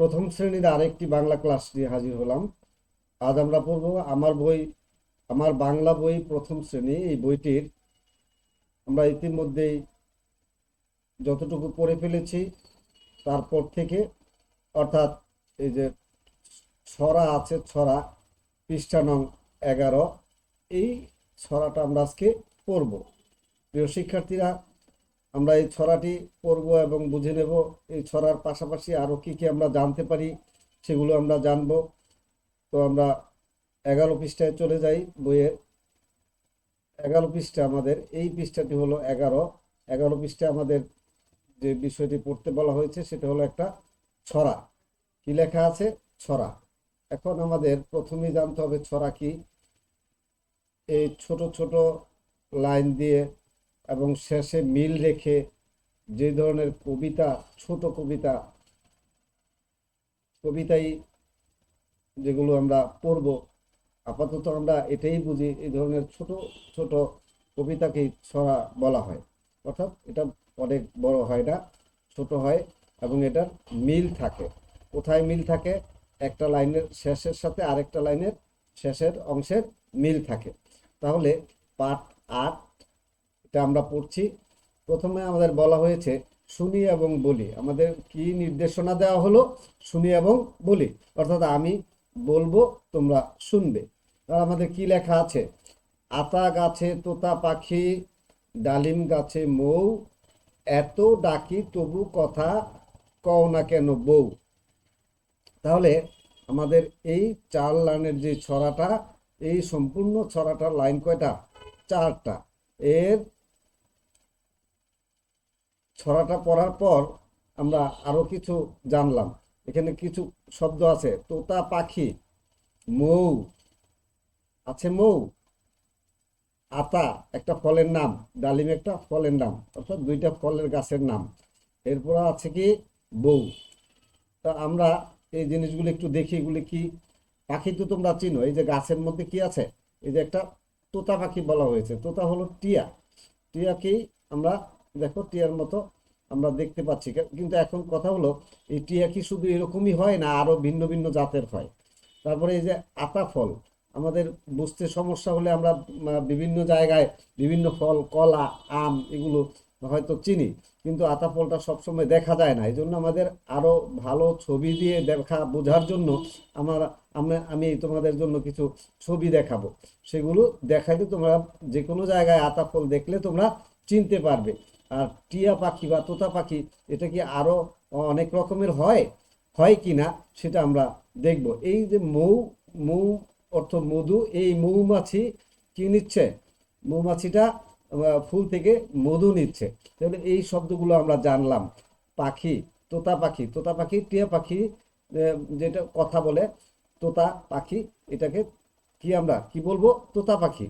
প্রথম শ্রেণীর আরেকটি বাংলা ক্লাস নিয়ে হাজির হলাম। আজ আমরা পড়ব আমার বাংলা বই প্রথম শ্রেণী। এই বইটির আমরা ইতিমধ্যেই যতটুকু পড়ে ফেলেছি তারপর থেকে, অর্থাৎ এই যে ছড়া আছে, ছড়া পৃষ্ঠা নং 11, এই ছড়াটা আমরা আজকে পড়ব। প্রিয় শিক্ষার্থীরা, আমরা এই ছড়াটি পড়ব এবং বুঝে নেব। এই ছড়ার পাশাপাশি আরও কি কি আমরা জানতে পারি সেগুলো আমরা জানব। তো আমরা 11 পৃষ্ঠায় চলে যাই। বইয়ের 11 পৃষ্ঠা, আমাদের এই পৃষ্ঠাটি হলো 11 পৃষ্ঠা। আমাদের যে বিষয়টি পড়তে বলা হয়েছে সেটা হলো একটা ছড়া। কি লেখা আছে? ছড়া। এখন আমাদের প্রথমেই জানতে হবে ছড়া কি। এই ছোট ছোট লাইন দিয়ে এবং শেষে মিল রেখে যে ধরনের কবিতা, ছোট কবিতাই যেগুলো আমরা পড়ব, আপাতত আমরা এটাই বুঝি, এই ধরনের ছোট ছোট কবিতাকেই ছড়া বলা হয়। অর্থাৎ এটা অনেক বড় হয় না, ছোট হয় এবং এটার মিল থাকে। কোথায় মিল থাকে? একটা লাইনের শেষের সাথে আরেকটা লাইনের শেষের অংশের মিল থাকে। তাহলে পাঠ 8 এটা আমরা পড়ছি। প্রথমে আমাদের বলা হয়েছে শুনি এবং বলি। আমাদের কি নির্দেশনা দেওয়া হলো? শুনি এবং বলি, অর্থাৎ আমি বলবো, তোমরা শুনবে। আর আমাদের কি লেখা আছে? আতা গাছে তোতা পাখি, ডালিম গাছে মৌ, এত ডাকি তবু কথা কও না কেন বউ। তাহলে আমাদের এই 4 লাইনের যে ছড়াটা, এই সম্পূর্ণ ছড়াটার লাইন কয়টা? 4টা। এর ছড়াটা পড়ার পর আমরা আরো কিছু জানলাম। এখানে কিছু শব্দ আছে। তোতা পাখি, মৌ আছে, মৌ, আতা একটা ফলের নাম, ডালিম একটা ফলের নাম, অর্থাৎ দুইটা ফলের গাছের নাম। এরপর আছে কি? বউ। তা আমরা এই জিনিসগুলো একটু দেখি, এগুলি কি। পাখি তো তোমরা চিনো। এই যে গাছের মধ্যে কি আছে? এই যে একটা তোতা পাখি বলা হয়েছে। তোতা হলো টিয়া। টিয়াকেই আমরা, দেখো টিয়ার মতো আমরা দেখতে পাচ্ছি। কিন্তু এখন কথা হলো, এই টিয়া কি শুধু এরকমই হয় না আরো ভিন্ন ভিন্ন জাতের হয়? তারপরে এই যে আতা ফল, আমাদের বুঝতে সমস্যা হলে আমরা বিভিন্ন জায়গায় বিভিন্ন ফল, কলা, আম, এগুলো হয়তো চিনি, কিন্তু আতা ফলটা সবসময় দেখা যায় না। এই জন্য আমাদের আরো ভালো ছবি দিয়ে দেখা বোঝার জন্য আমরা আমি তোমাদের জন্য কিছু ছবি দেখাবো। সেগুলো দেখাইলে তোমরা যে কোনো জায়গায় আতা ফল দেখলে তোমরা চিনতে পারবে। আর টিয়া পাখি বা তোতা পাখি, এটা কি আরো অনেক রকমের হয়, হয় কি না সেটা আমরা দেখব। এই যে মৌ, মৌ অর্থ মধু। এই মৌমাছি কি নিচ্ছে? মৌমাছিটা ফুল থেকে মধু নিচ্ছে। তাহলে এই শব্দগুলো আমরা জানলাম। পাখি, তোতা পাখি, তোতা পাখি, টিয়া পাখি, যেটা কথা বলে তোতা পাখি, এটাকে কি আমরা কি বলবো? তোতা পাখি।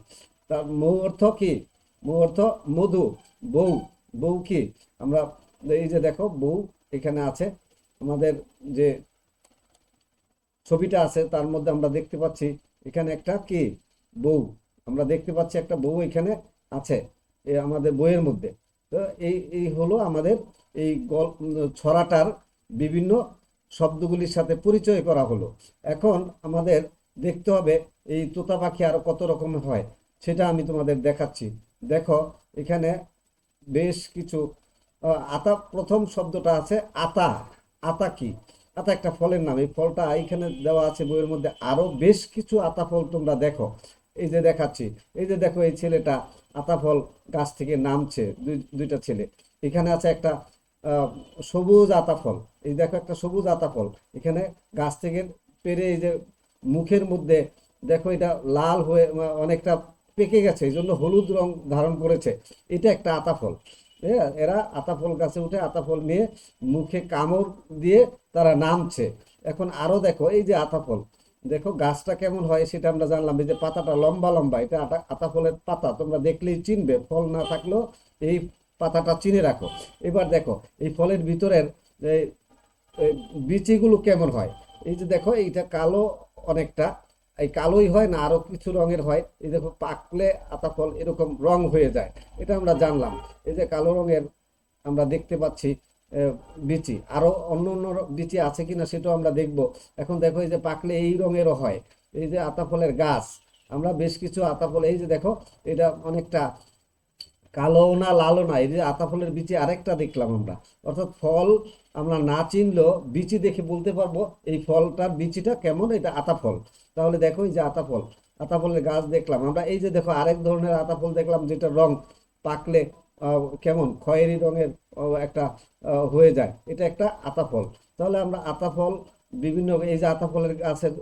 তার মৌ অর্থ কি? মৌ অর্থ মধু। বউ, বউ কি? আমরা এই যে দেখো বউ এখানে আছে। আমাদের যে ছবিটা আছে তার মধ্যে আমরা দেখতে পাচ্ছি এখানে একটা কি? বউ। আমরা দেখতে পাচ্ছি একটা বউ এখানে আছে আমাদের বইয়ের মধ্যে। তো এই এই হলো আমাদের এই ছড়াটার বিভিন্ন শব্দগুলির সাথে পরিচয় করা হলো। এখন আমাদের দেখতে হবে এই তোতা পাখি আরো কত রকমের হয়, সেটা আমি তোমাদের দেখাচ্ছি। দেখো এখানে বেশ কিছু আতা, প্রথম শব্দটা আছে আতা। আতা কি? আতা একটা ফলের নাম। এই ফলটা এখানে দেওয়া আছে বইয়ের মধ্যে। আরো বেশ কিছু আতা ফল তোমরা দেখো, এই যে দেখাচ্ছি। এই যে দেখো এই ছেলেটা আতা ফল গাছ থেকে নামছে, দুইটা ছেলে। এখানে আছে একটা আহ, সবুজ আতা ফল। এই দেখো একটা সবুজ আতা ফল এখানে গাছ থেকে পেরে, এই যে মুখের মধ্যে দেখো এটা লাল হয়ে অনেকটা পেকে গেছে, এই জন্য হলুদ রং ধারণ করেছে। এটা একটা আতা ফল। এরা আতা ফল গাছে উঠে আতা ফল নিয়ে মুখে কামড় দিয়ে তারা নামছে। এখন আরো দেখো এই যে আতা ফল, দেখো গাছটা কেমন হয় সেটা আমরা জানলাম। এই যে পাতাটা লম্বা লম্বা, এটা আতা ফলের পাতা, তোমরা দেখলেই চিনবে। ফল না থাকলেও এই পাতাটা চিনে রাখো। এবার দেখো এই ফলের ভিতরের এই এই বিচিগুলো কেমন হয়। এই যে দেখো এইটা কালো অনেকটা, এই কালোই হয় না আরো কিছু রঙের হয়। এই দেখো পাকলে আতা ফল এরকম রং হয়ে যায়, এটা আমরা জানলাম। এই যে কালো রঙের আমরা দেখতে পাচ্ছি বিচি, আরো অন্য অন্য বিচি আছে কিনা সেটাও আমরা দেখব। এখন দেখো এই যে পাকলে এই রঙেরও হয়, এই যে আতাফলের গাছ, আমরা বেশ কিছু আতাফল, এই যে দেখো এটা অনেকটা কালো না লালও না, এই যে আতাফলের বিচি আরেকটা দেখলাম আমরা। অর্থাৎ ফল আমরা না চিনলেও বিচি দেখে বলতে পারবো এই ফলটার বিচিটা কেমন, এটা আতাফল। তাহলে দেখো এই যে আতাফল, আতাফলের গাছ দেখলাম আমরা। এই যে দেখো আরেক ধরনের আতাফল দেখলাম, যেটা রং পাকলে কেমন খয়েরি রঙের একটা হয়ে যায়, এটা একটা আতাফল। তাহলে আমরা আতাফল বিভিন্ন, এই যে আতাফলের গাছের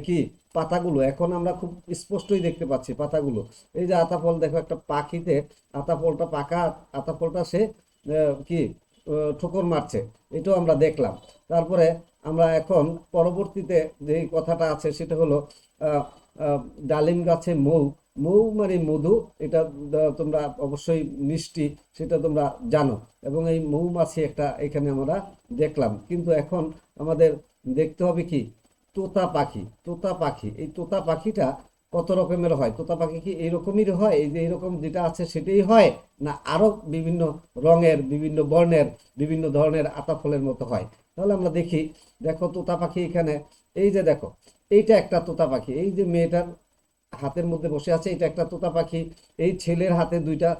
কি পাতাগুলো এখন আমরা খুব স্পষ্টই দেখতে পাচ্ছি পাতাগুলো। এই যে আতাফল দেখো একটা পাখিতে আতাফলটা পাকা, আতাফলটা সে কি ঠোকর মারছে, এটাও আমরা দেখলাম। তারপরে আমরা এখন পরবর্তীতে যে কথাটা আছে সেটা হলো আহ, আহ, ডালিম গাছে মৌ, মৌ মানে মধু, এটা তোমরা অবশ্যই মিষ্টি, সেটা তোমরা জানো। এবং এই মৌমাছি একটা এখানে আমরা দেখলাম। কিন্তু এখন আমাদের দেখতে হবে কি তোতা পাখি, তোতা পাখি, এই তোতা পাখিটা কত রকমের হয়? তোতা পাখি কি এইরকমই হয়, এই যে এইরকম যেটা আছে সেটাই হয়, না আরো বিভিন্ন রঙের, বিভিন্ন বর্ণের, বিভিন্ন ধরনের আতাফলের মতো হয়? তাহলে আমরা দেখি। দেখো তোতা পাখি এখানে, এই যে দেখো এইটা একটা তোতা পাখি, এই যে মেয়েটার হাতের মধ্যে বসে আছে এটা একটা তোতা পাখি, এই ছেলের হাতে দুইটা,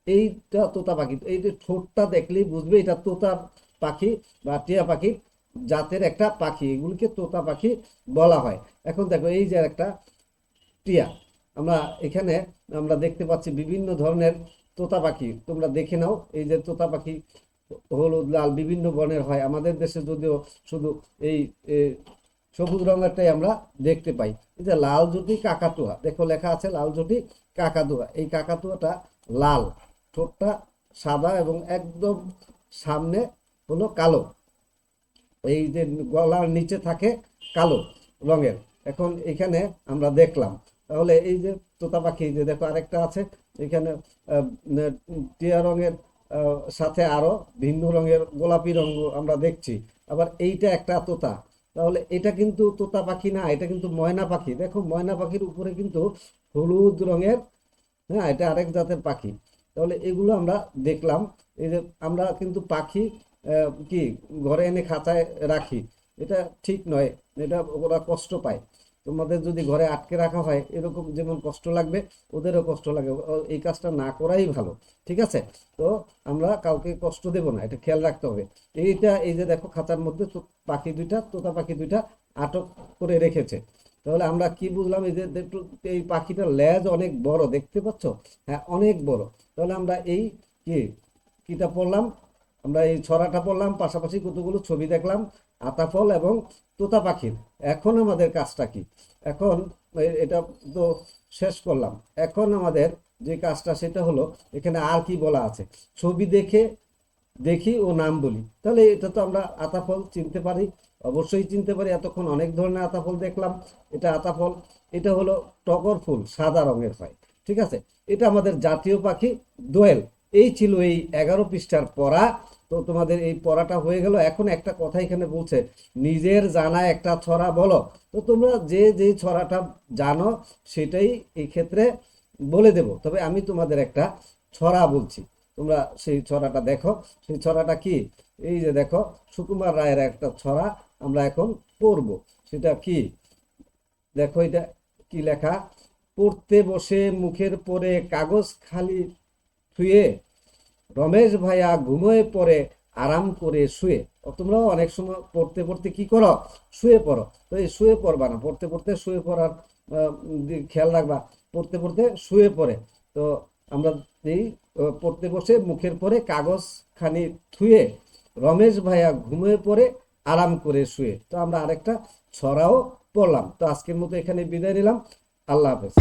এইটা তোতা পাখি। এই যে ঠোঁটটা দেখলেই বুঝবে এটা তোতা পাখি বা টিয়া পাখি জাতের একটা পাখি, এগুলিকে তোতা পাখি বলা হয়। এখন দেখো এই যে একটা টিয়া, আমরা এখানে আমরা দেখতে পাচ্ছি বিভিন্ন ধরনের তোতা পাখি, তোমরা দেখে নাও। এই যে তোতা পাখি হলুদ লাল বিভিন্ন বর্ণের হয়, আমাদের দেশে যদিও শুধু এই সবুজ রঙেরটাই আমরা দেখতে পাই। এই যে লাল জুটি কাকাতুয়া, দেখো লেখা আছে লাল জুটি কাকাতুয়া, এই কাকাতুয়াটা লাল, ঠোঁটটা সাদা এবং একদম সামনে হলো কালো, এই যে গলার নিচে থাকে কালো রঙের। এখন এখানে আমরা দেখলাম, তাহলে এই যে তোতা পাখি, যে দেখো আরেকটা আছে এখানে টিয়া রঙের সাথে আরো ভিন্ন রঙের গোলাপি রঙ আমরা দেখছি। আবার এইটা একটা তোতা, তাহলে এটা কিন্তু তোতা পাখি না, এটা কিন্তু ময়না পাখি। দেখো ময়না পাখির উপরে কিন্তু হলুদ রঙের, হ্যাঁ এটা আরেক জাতের পাখি। তাহলে এগুলো আমরা দেখলাম। এই যে আমরা কিন্তু পাখি কি ঘরে এনে খাঁচায় রাখি, এটা ঠিক নয়, এটা ওরা কষ্ট পায়। তোমাদের যদি ঘরে আটকে রাখা হয় এরকম যেমন কষ্ট লাগবে ওদেরও কষ্ট লাগে, এই কাজটা না করাই ভালো। ঠিক আছে, তো আমরা কাউকে কষ্ট দেব না, এটা খেয়াল রাখতে হবে। এইটা এই যে দেখো খাঁচার মধ্যে পাখি দুইটা, তোতা পাখি দুইটা আটক করে রেখেছে। তাহলে আমরা কি বুঝলাম, এই যে এই পাখিটার লেজ অনেক বড়, দেখতে পাচ্ছ? হ্যাঁ অনেক বড়। তাহলে আমরা এই কি কিটা পড়লাম, আমরা এই ছড়াটা পড়লাম, পাশাপাশি কতগুলো ছবি দেখলাম আতাফল এবং তোতা পাখির। এখন আমাদের কাজটা কি? এখন এটা তো শেষ করলাম, এখন আমাদের যে কাজটা সেটা হলো এখানে আর কি বলা আছে, ছবি দেখে দেখি ও নাম বলি। তাহলে এটা তো আমরা আতাফল চিনতে পারি, অবশ্যই চিনতে পারি, এতক্ষণ অনেক ধরনের আতাফল দেখলাম। এটা আতাফল, এটা হলো টগর ফুল, সাদা রঙের হয়। ঠিক আছে, এটা আমাদের জাতীয় পাখি দোয়েল। এই ছিল এই 11 পৃষ্ঠার পড়া। তো তোমাদের এই পড়াটা হয়ে গেল। এখন একটা কথা এখানে বলছে, নিজের জানা একটা ছড়া বলো। তো তোমরা যে যে ছড়াটা জানো সেটাই এই ক্ষেত্রে বলে দেব, তবে আমি তোমাদের একটা ছড়া বলছি, তোমরা সেই ছড়াটা দেখো। সেই ছড়াটা কি, এই যে দেখো সুকুমার রায়ের একটা ছড়া আমরা এখন পড়ব। সেটা কি দেখো, এটা কি লেখা, পড়তে বসে মুখের পরে কাগজ খালি থুয়ে রমেশ ভাইয়া ঘুমোয় পড়ে আরাম করে শুয়ে। তোমরাও অনেক সময় পড়তে পড়তে কি করো, শুয়ে পড়ো। তো এই শুয়ে পড়বা না, পড়তে পড়তে শুয়ে পড়ার খেয়াল রাখবা, পড়তে পড়তে শুয়ে পড়ে। তো আমরা এই পড়তে বসে মুখের পরে কাগজ খানি থুয়ে রমেশ ভাইয়া ঘুমিয়ে পড়ে আরাম করে শুয়ে। তো আমরা আরেকটা ছড়াও পড়লাম। তো আজকের মতো এখানে বিদায় নিলাম, আল্লাহ হাফেজ।